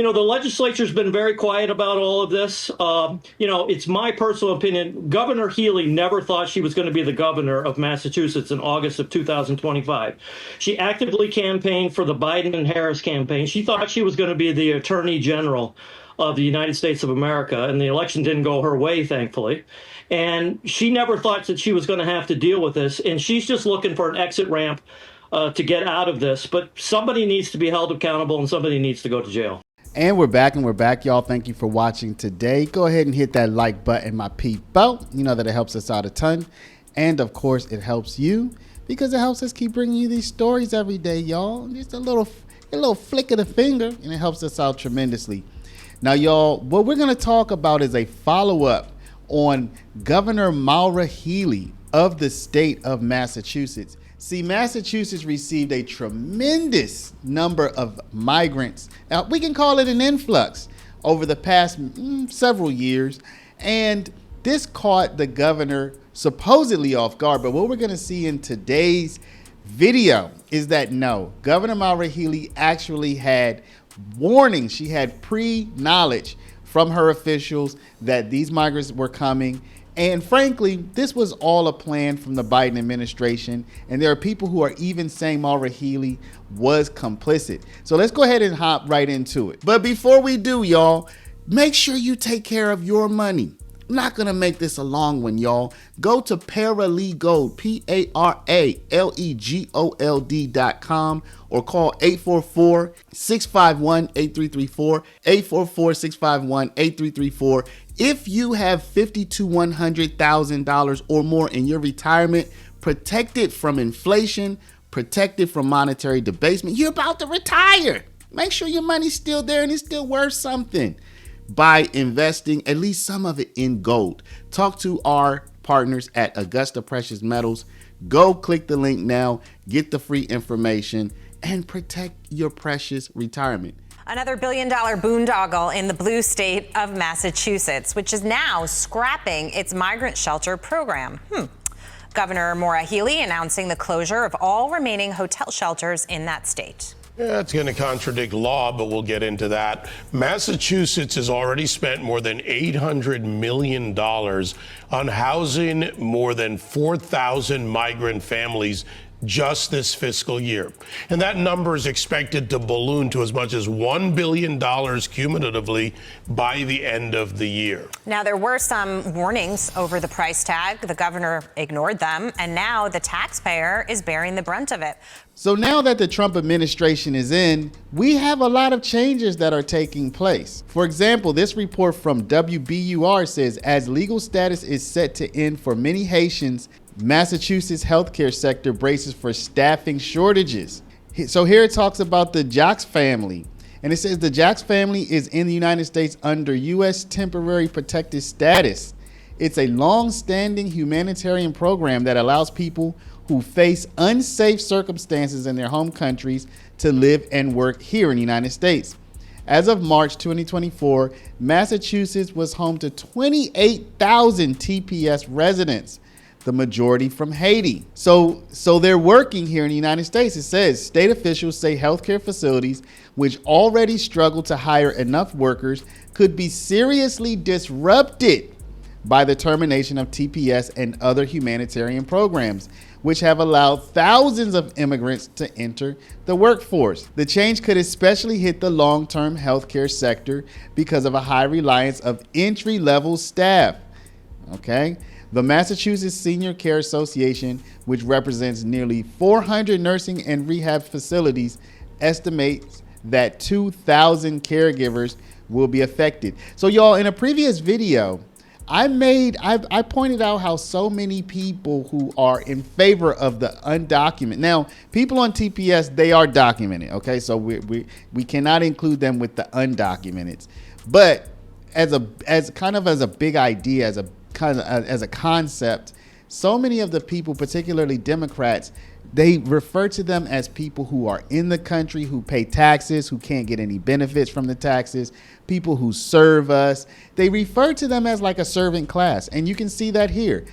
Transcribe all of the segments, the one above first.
Well, the legislature's been very quiet about all of this. It's my personal opinion. Governor Healey never thought she was going to be the governor of Massachusetts in August of 2025. She actively campaigned for the Biden and Harris campaign. She thought she was going to be the attorney general of the United States of America, and the election didn't go her way, thankfully. And she never thought that she was going to have to deal with this, and she's just looking for an exit ramp to get out of this. But somebody needs to be held accountable, and somebody needs to go to jail. And we're back, y'all. Thank you for watching today. Go ahead and hit that like button, my people. You know that it helps us out a ton. And of course, it helps you because it helps us keep bringing you these stories every day, y'all. Just a little flick of the finger, and it helps us out tremendously. Now, y'all, what we're going to talk about is a follow-up on Governor Maura Healey of the state of Massachusetts. See, Massachusetts received a tremendous number of migrants. We can call it an influx over the past several years. And this caught the governor supposedly off guard. But what we're going to see in today's video is that no, Governor Maura Healey actually had warnings. She had pre-knowledge from her officials that these migrants were coming. And frankly, this was all a plan from the Biden administration. And there are people who are even saying Maura Healey was complicit. So let's go ahead and hop right into it. But before we do, y'all, make sure you take care of your money. I'm not going to make this a long one, y'all. Go to Paralegold, PARALEGOLD.com or call 844-651-8334, 844-651-8334. If you have $50,000 to $100,000 or more in your retirement, protected from inflation, protected from monetary debasement, you're about to retire. Make sure your money's still there and it's still worth something by investing at least some of it in gold. Talk to our partners at Augusta Precious Metals. Go click the link now, get the free information, and protect your precious retirement. Another billion-dollar boondoggle in the blue state of Massachusetts, which is now scrapping its migrant shelter program. Governor Maura Healey announcing the closure of all remaining hotel shelters in that state. Yeah, it's going to contradict law, but we'll get into that. Massachusetts has already spent more than $800 million on housing more than 4,000 migrant families just this fiscal year. And that number is expected to balloon to as much as $1 billion cumulatively by the end of the year. Now, there were some warnings over the price tag. The governor ignored them, and now the taxpayer is bearing the brunt of it. So now that the Trump administration is in, we have a lot of changes that are taking place. For example, this report from WBUR says, as legal status is set to end for many Haitians, Massachusetts healthcare sector braces for staffing shortages. So here it talks about the Jacques family. And it says the Jacques family is in the United States under U.S. temporary protected status. It's a long-standing humanitarian program that allows people who face unsafe circumstances in their home countries to live and work here in the United States. As of March 2024, Massachusetts was home to 28,000 TPS residents, the majority from Haiti. So they're working here in the United States. It says state officials say healthcare facilities, which already struggle to hire enough workers, could be seriously disrupted by the termination of TPS and other humanitarian programs, which have allowed thousands of immigrants to enter the workforce. The change could especially hit the long-term healthcare sector because of a high reliance of entry-level staff. Okay? The Massachusetts Senior Care Association, which represents nearly 400 nursing and rehab facilities, estimates that 2,000 caregivers will be affected. So y'all, in a previous video, I pointed out how so many people who are in favor of the undocumented. Now, people on TPS, they are documented, okay? So we cannot include them with the undocumented. But as a big idea, as a concept, so many of the people, particularly Democrats, they refer to them as people who are in the country, who pay taxes, who can't get any benefits from the taxes, people who serve us. They refer to them as like a servant class. And you can see that here.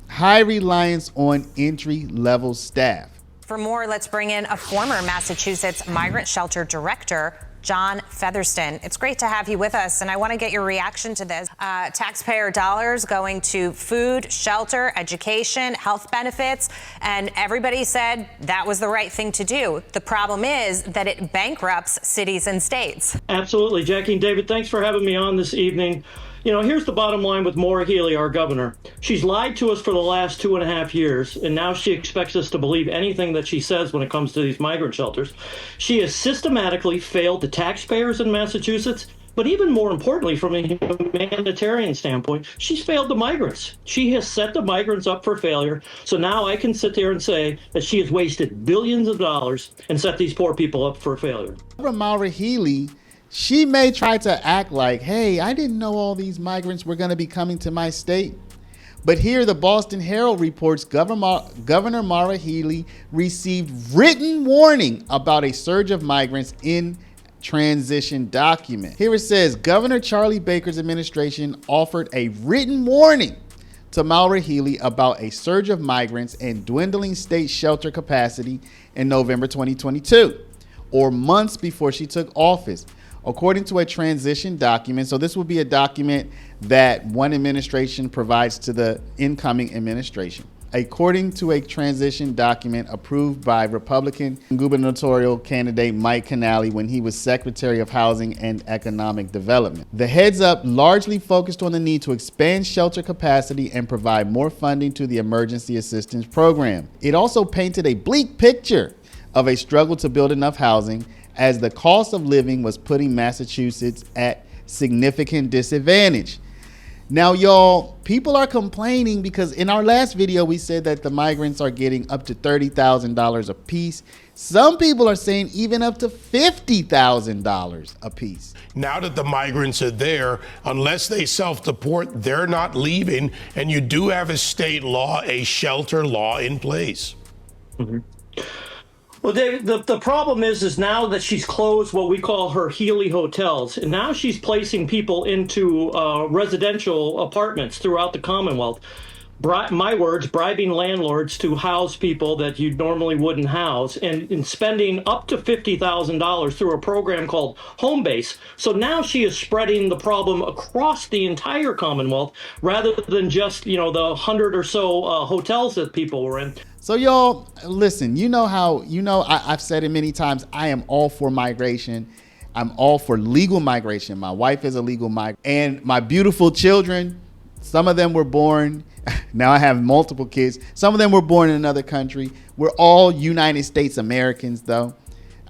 High reliance on entry-level staff. For more, let's bring in a former Massachusetts migrant shelter director, John Featherston. It's great to have you with us, and I want to get your reaction to this. Taxpayer dollars going to food, shelter, education, health benefits, and everybody said that was the right thing to do. The problem is that it bankrupts cities and states. Absolutely. Jackie and David, thanks for having me on this evening. You know, here's the bottom line with Maura Healey, our governor. She's lied to us for the last 2.5 years, and now she expects us to believe anything that she says when it comes to these migrant shelters. She has systematically failed the taxpayers in Massachusetts, but even more importantly, from a humanitarian standpoint, she's failed the migrants. She has set the migrants up for failure. So now I can sit there and say that she has wasted billions of dollars and set these poor people up for failure. Maura Healey, she may try to act like, hey, I didn't know all these migrants were going to be coming to my state. But here the Boston Herald reports Governor Maura Healey received written warning about a surge of migrants in transition document. Here it says, Governor Charlie Baker's administration offered a written warning to Maura Healey about a surge of migrants and dwindling state shelter capacity in November 2022, or months before she took office. According to a transition document, so this will be a document that one administration provides to the incoming administration. According to a transition document approved by Republican gubernatorial candidate Mike Connally when he was Secretary of Housing and Economic Development. The heads up largely focused on the need to expand shelter capacity and provide more funding to the emergency assistance program. It also painted a bleak picture of a struggle to build enough housing, as the cost of living was putting Massachusetts at significant disadvantage. Now, y'all, people are complaining because in our last video, we said that the migrants are getting up to $30,000 a piece. Some people are saying even up to $50,000 a piece. Now that the migrants are there, unless they self-deport, they're not leaving. And you do have a state law, a shelter law in place. Mm-hmm. Well, David, the problem is now that she's closed what we call her Healey hotels, and now she's placing people into residential apartments throughout the Commonwealth. My words, bribing landlords to house people that you normally wouldn't house, and spending up to $50,000 through a program called Home Base. So now she is spreading the problem across the entire Commonwealth rather than just, the 100 or so hotels that people were in. So y'all, listen, I've said it many times, I am all for migration. I'm all for legal migration. My wife is a legal migrant, and my beautiful children, some of them were born, now I have multiple kids. Some of them were born in another country. We're all United States Americans though.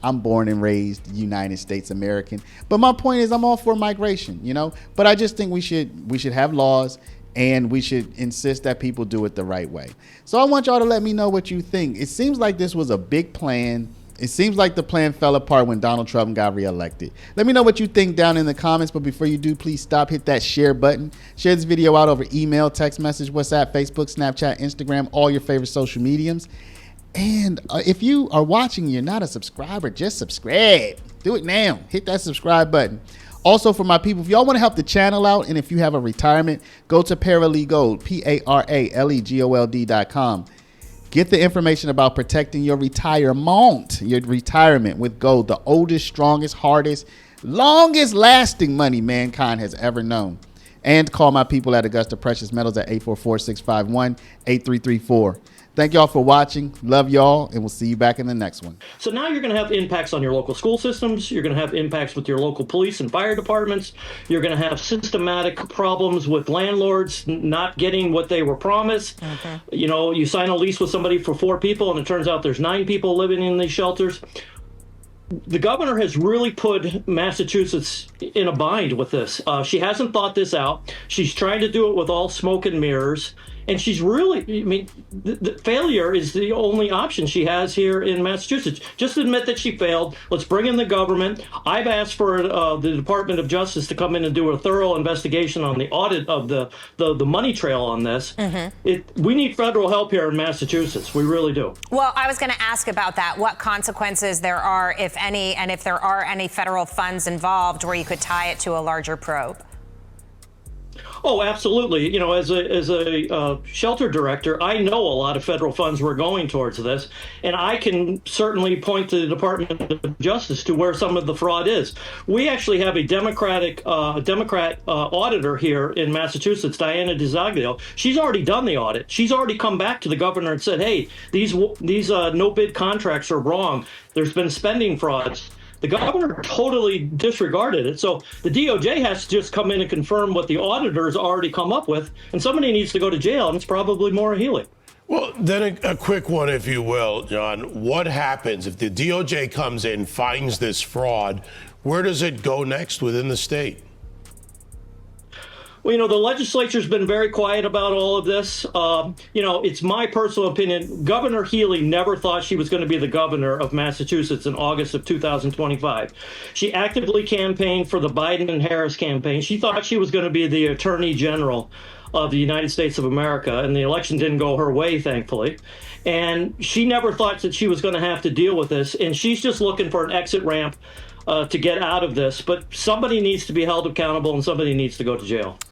I'm born and raised United States American. But my point is I'm all for migration, but I just think we should have laws, and we should insist that people do it the right way. So I want y'all to let me know what you think. It seems like this was a big plan. It seems like the plan fell apart when Donald Trump got reelected. Let me know what you think down in the comments, but before you do, please stop, hit that share button. Share this video out over email, text message, WhatsApp, Facebook, Snapchat, Instagram, all your favorite social mediums. And if you are watching, you're not a subscriber, just subscribe. Do it now. Hit that subscribe button. Also, for my people, if y'all want to help the channel out, and if you have a retirement, go to Paralegold, PARALEGOLD.com. Get the information about protecting your retirement with gold, the oldest, strongest, hardest, longest lasting money mankind has ever known. And call my people at Augusta Precious Metals at 844-651-8334. Thank y'all for watching. Love y'all, and we'll see you back in the next one. So now you're going to have impacts on your local school systems. You're going to have impacts with your local police and fire departments. You're going to have systematic problems with landlords not getting what they were promised. Okay. You sign a lease with somebody for 4 people, and it turns out there's 9 people living in these shelters. The governor has really put Massachusetts in a bind with this. She hasn't thought this out. She's trying to do it with all smoke and mirrors. And she's really, the failure is the only option she has here in Massachusetts. Just admit that she failed. Let's bring in the government. I've asked for the Department of Justice to come in and do a thorough investigation on the audit of the money trail on this. Mm-hmm. We need federal help here in Massachusetts. We really do. Well, I was going to ask about that, what consequences there are, if any, and if there are any federal funds involved where you could tie it to a larger probe. Oh, absolutely. You know, as a shelter director, I know a lot of federal funds were going towards this, and I can certainly point to the Department of Justice to where some of the fraud is. We actually have a Democrat auditor here in Massachusetts, Diana DiZaglio. She's already done the audit. She's already come back to the governor and said, "Hey, these no bid contracts are wrong. There's been spending frauds." The governor totally disregarded it. So the DOJ has to just come in and confirm what the auditors already come up with, and somebody needs to go to jail, and it's probably Maura Healey. Well, then a quick one, if you will, John. What happens if the DOJ comes in, finds this fraud? Where does it go next within the state? Well, you know, the legislature's been very quiet about all of this. You know, it's my personal opinion. Governor Healey never thought she was going to be the governor of Massachusetts in August of 2025. She actively campaigned for the Biden and Harris campaign. She thought she was going to be the Attorney General of the United States of America, and the election didn't go her way, thankfully. And she never thought that she was going to have to deal with this, and she's just looking for an exit ramp to get out of this. But somebody needs to be held accountable, and somebody needs to go to jail.